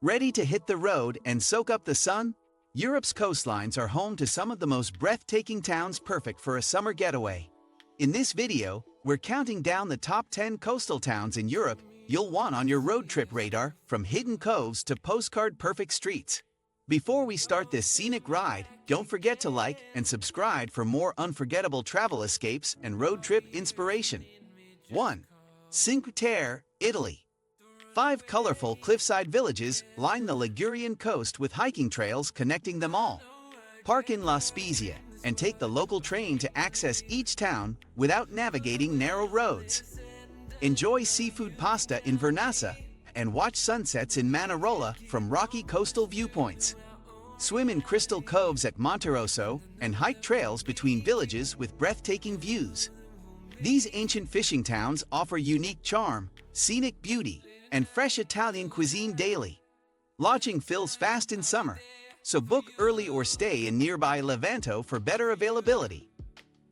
Ready to hit the road and soak up the sun? Europe's coastlines are home to some of the most breathtaking towns perfect for a summer getaway. In this video, we're counting down the top 10 coastal towns in Europe you'll want on your road trip radar, from hidden coves to postcard-perfect streets. Before we start this scenic ride, don't forget to like and subscribe for more unforgettable travel escapes and road trip inspiration. 1. Cinque Terre, Italy. 5 colorful cliffside villages line the Ligurian coast with hiking trails connecting them all. Park in La Spezia and take the local train to access each town without navigating narrow roads. Enjoy seafood pasta in Vernassa and watch sunsets in Manarola from rocky coastal viewpoints. Swim in crystal coves at Monterosso and hike trails between villages with breathtaking views. These ancient fishing towns offer unique charm, scenic beauty, and fresh Italian cuisine daily. Lodging fills fast in summer, so book early or stay in nearby Levanto for better availability.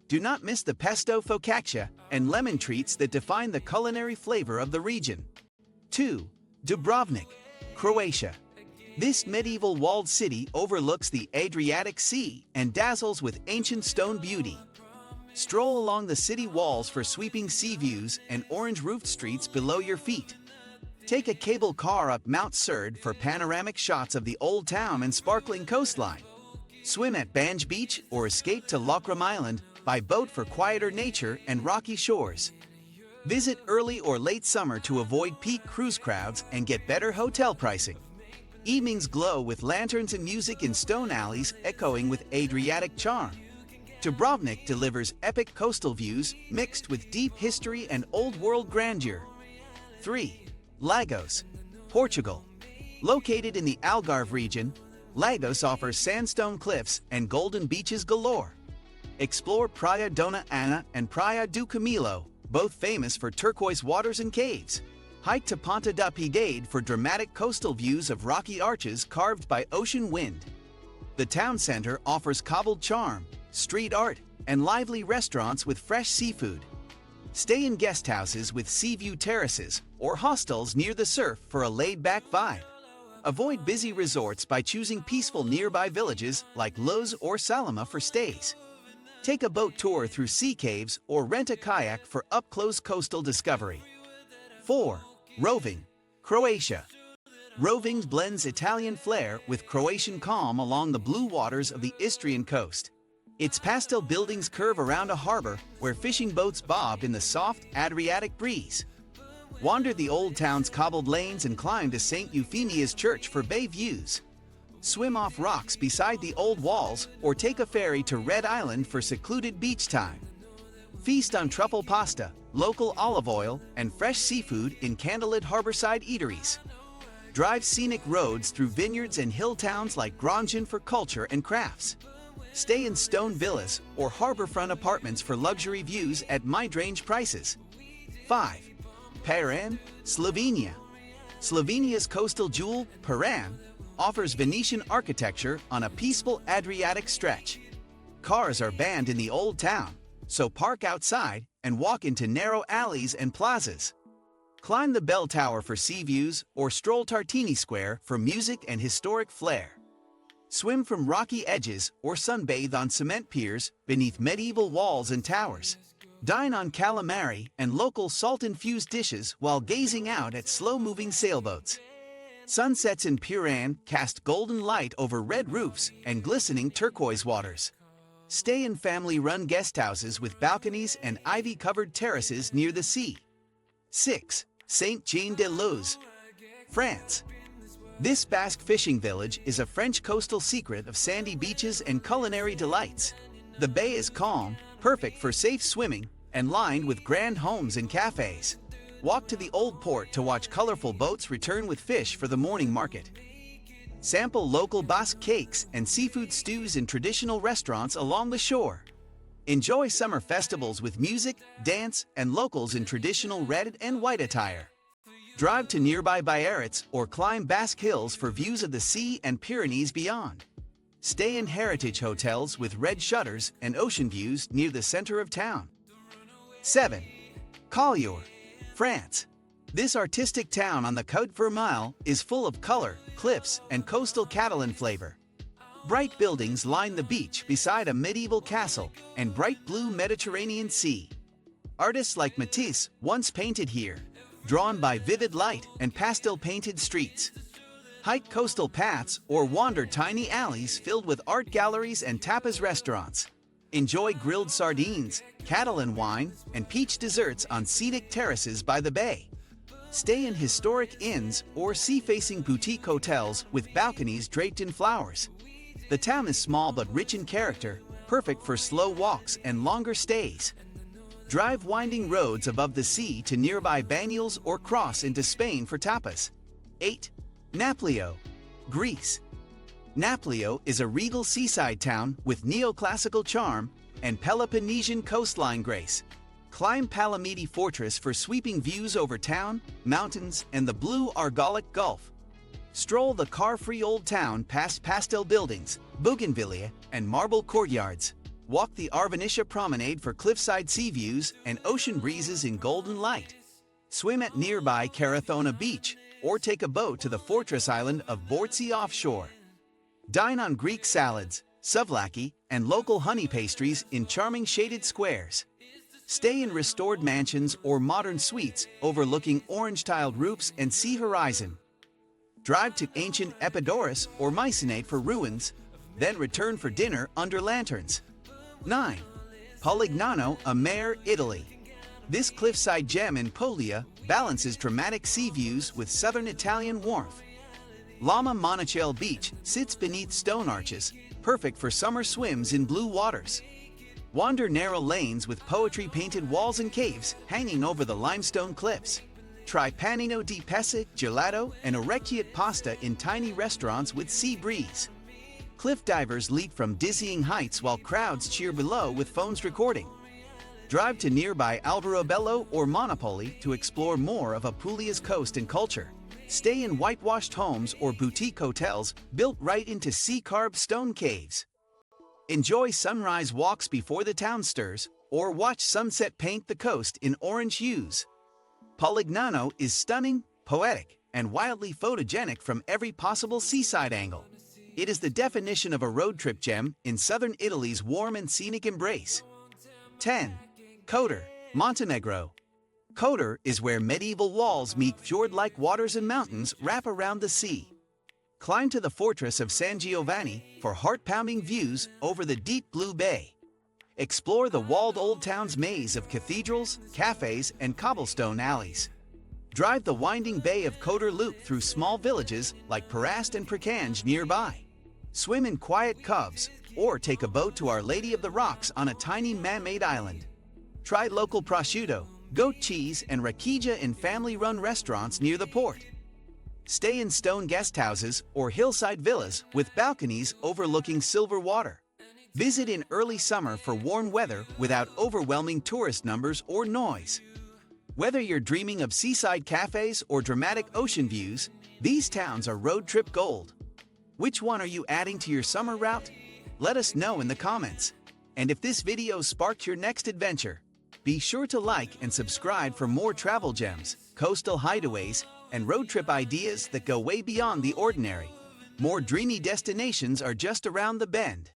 Do not miss the pesto focaccia and lemon treats that define the culinary flavor of the region. 2. Dubrovnik, Croatia. This medieval walled city overlooks the Adriatic Sea and dazzles with ancient stone beauty. Stroll along the city walls for sweeping sea views and orange-roofed streets below your feet. Take a cable car up Mount Serd for panoramic shots of the old town and sparkling coastline. Swim at Banj Beach or escape to Lokrum Island by boat for quieter nature and rocky shores. Visit early or late summer to avoid peak cruise crowds and get better hotel pricing. Evenings glow with lanterns and music in stone alleys echoing with Adriatic charm. Dubrovnik delivers epic coastal views mixed with deep history and old-world grandeur. 3. Lagos, Portugal. Located in the Algarve region, Lagos offers sandstone cliffs and golden beaches galore. Explore Praia Dona Ana and Praia do Camilo, both famous for turquoise waters and caves. Hike to Ponta da Piedade for dramatic coastal views of rocky arches carved by ocean wind. The town center offers cobbled charm, street art, and lively restaurants with fresh seafood. Stay in guest houses with sea view terraces or hostels near the surf for a laid-back vibe. Avoid busy resorts by choosing peaceful nearby villages like Luz or Salima for stays. Take a boat tour through sea caves or rent a kayak for up-close coastal discovery. 4. Rovinj, Croatia. Rovinj blends Italian flair with Croatian calm along the blue waters of the Istrian coast. Its pastel buildings curve around a harbor where fishing boats bob in the soft Adriatic breeze. Wander the old town's cobbled lanes and climb to St. Euphemia's Church for bay views. Swim off rocks beside the old walls or take a ferry to Red Island for secluded beach time. Feast on truffle pasta, local olive oil, and fresh seafood in candlelit harborside eateries. Drive scenic roads through vineyards and hill towns like Groningen for culture and crafts. Stay in stone villas or harborfront apartments for luxury views at mid-range prices. 5. Piran, Slovenia. Slovenia's coastal jewel, Piran, offers Venetian architecture on a peaceful Adriatic stretch. Cars are banned in the old town, so park outside and walk into narrow alleys and plazas. Climb the bell tower for sea views or stroll Tartini Square for music and historic flair. Swim from rocky edges or sunbathe on cement piers beneath medieval walls and towers. Dine on calamari and local salt-infused dishes while gazing out at slow-moving sailboats. Sunsets in Piran cast golden light over red roofs and glistening turquoise waters. Stay in family-run guest houses with balconies and ivy-covered terraces near the sea. 6. Saint-Jean-de-Luz, France. This Basque fishing village is a French coastal secret of sandy beaches and culinary delights. The bay is calm, perfect for safe swimming, and lined with grand homes and cafes. Walk to the old port to watch colorful boats return with fish for the morning market. Sample local Basque cakes and seafood stews in traditional restaurants along the shore. Enjoy summer festivals with music, dance, and locals in traditional red and white attire. Drive to nearby Biarritz or climb Basque Hills for views of the sea and Pyrenees beyond. Stay in heritage hotels with red shutters and ocean views near the center of town. 7. Collioure, France. This artistic town on the Côte Vermeille is full of color, cliffs, and coastal Catalan flavor. Bright buildings line the beach beside a medieval castle and bright blue Mediterranean Sea. Artists like Matisse once painted here, drawn by vivid light and pastel-painted streets. Hike coastal paths or wander tiny alleys filled with art galleries and tapas restaurants. Enjoy grilled sardines, Catalan wine, and peach desserts on scenic terraces by the bay. Stay in historic inns or sea-facing boutique hotels with balconies draped in flowers. The town is small but rich in character, perfect for slow walks and longer stays. Drive winding roads above the sea to nearby Banyuls or cross into Spain for tapas. 8. Nafplio Greece. Nafplio is a regal seaside town with neoclassical charm and Peloponnesian coastline grace. Climb Palamidi Fortress for sweeping views over town, mountains, and the blue Argolic Gulf. Stroll the car-free old town past pastel buildings, bougainvillea, and marble courtyards. Walk the Arvenisha Promenade for cliffside sea views and ocean breezes in golden light. Swim at nearby Karathona Beach, or take a boat to the fortress island of Bortsi offshore. Dine on Greek salads, souvlaki, and local honey pastries in charming shaded squares. Stay in restored mansions or modern suites overlooking orange-tiled roofs and sea horizon. Drive to ancient Epidaurus or Mycenae for ruins, then return for dinner under lanterns. 9. Polignano a Mare, Italy. This cliffside gem in Puglia balances dramatic sea views with southern Italian warmth. Lama Monachale Beach sits beneath stone arches, perfect for summer swims in blue waters. Wander narrow lanes with poetry-painted walls and caves hanging over the limestone cliffs. Try panino di pesce, gelato, and orecchiette pasta in tiny restaurants with sea breeze. Cliff divers leap from dizzying heights while crowds cheer below with phones recording. Drive to nearby Alberobello or Monopoli to explore more of Apulia's coast and culture. Stay in whitewashed homes or boutique hotels built right into sea-carved stone caves. Enjoy sunrise walks before the town stirs, or watch sunset paint the coast in orange hues. Polignano is stunning, poetic, and wildly photogenic from every possible seaside angle. It is the definition of a road trip gem in southern Italy's warm and scenic embrace. 10. Kotor Montenegro. Kotor is where medieval walls meet fjord-like waters and mountains wrap around the sea. Climb to the fortress of San Giovanni for heart-pounding views over the deep blue bay. Explore the walled old town's maze of cathedrals, cafes, and cobblestone alleys. Drive the winding bay of Kotor Loop through small villages like Perast and Prekanj nearby. Swim in quiet coves, or take a boat to Our Lady of the Rocks on a tiny man-made island. Try local prosciutto, goat cheese, and rakicha in family-run restaurants near the port. Stay in stone guest houses or hillside villas with balconies overlooking silver water. Visit in early summer for warm weather without overwhelming tourist numbers or noise. Whether you're dreaming of seaside cafes or dramatic ocean views, these towns are road trip gold. Which one are you adding to your summer route? Let us know in the comments. And if this video sparked your next adventure, be sure to like and subscribe for more travel gems, coastal hideaways, and road trip ideas that go way beyond the ordinary. More dreamy destinations are just around the bend.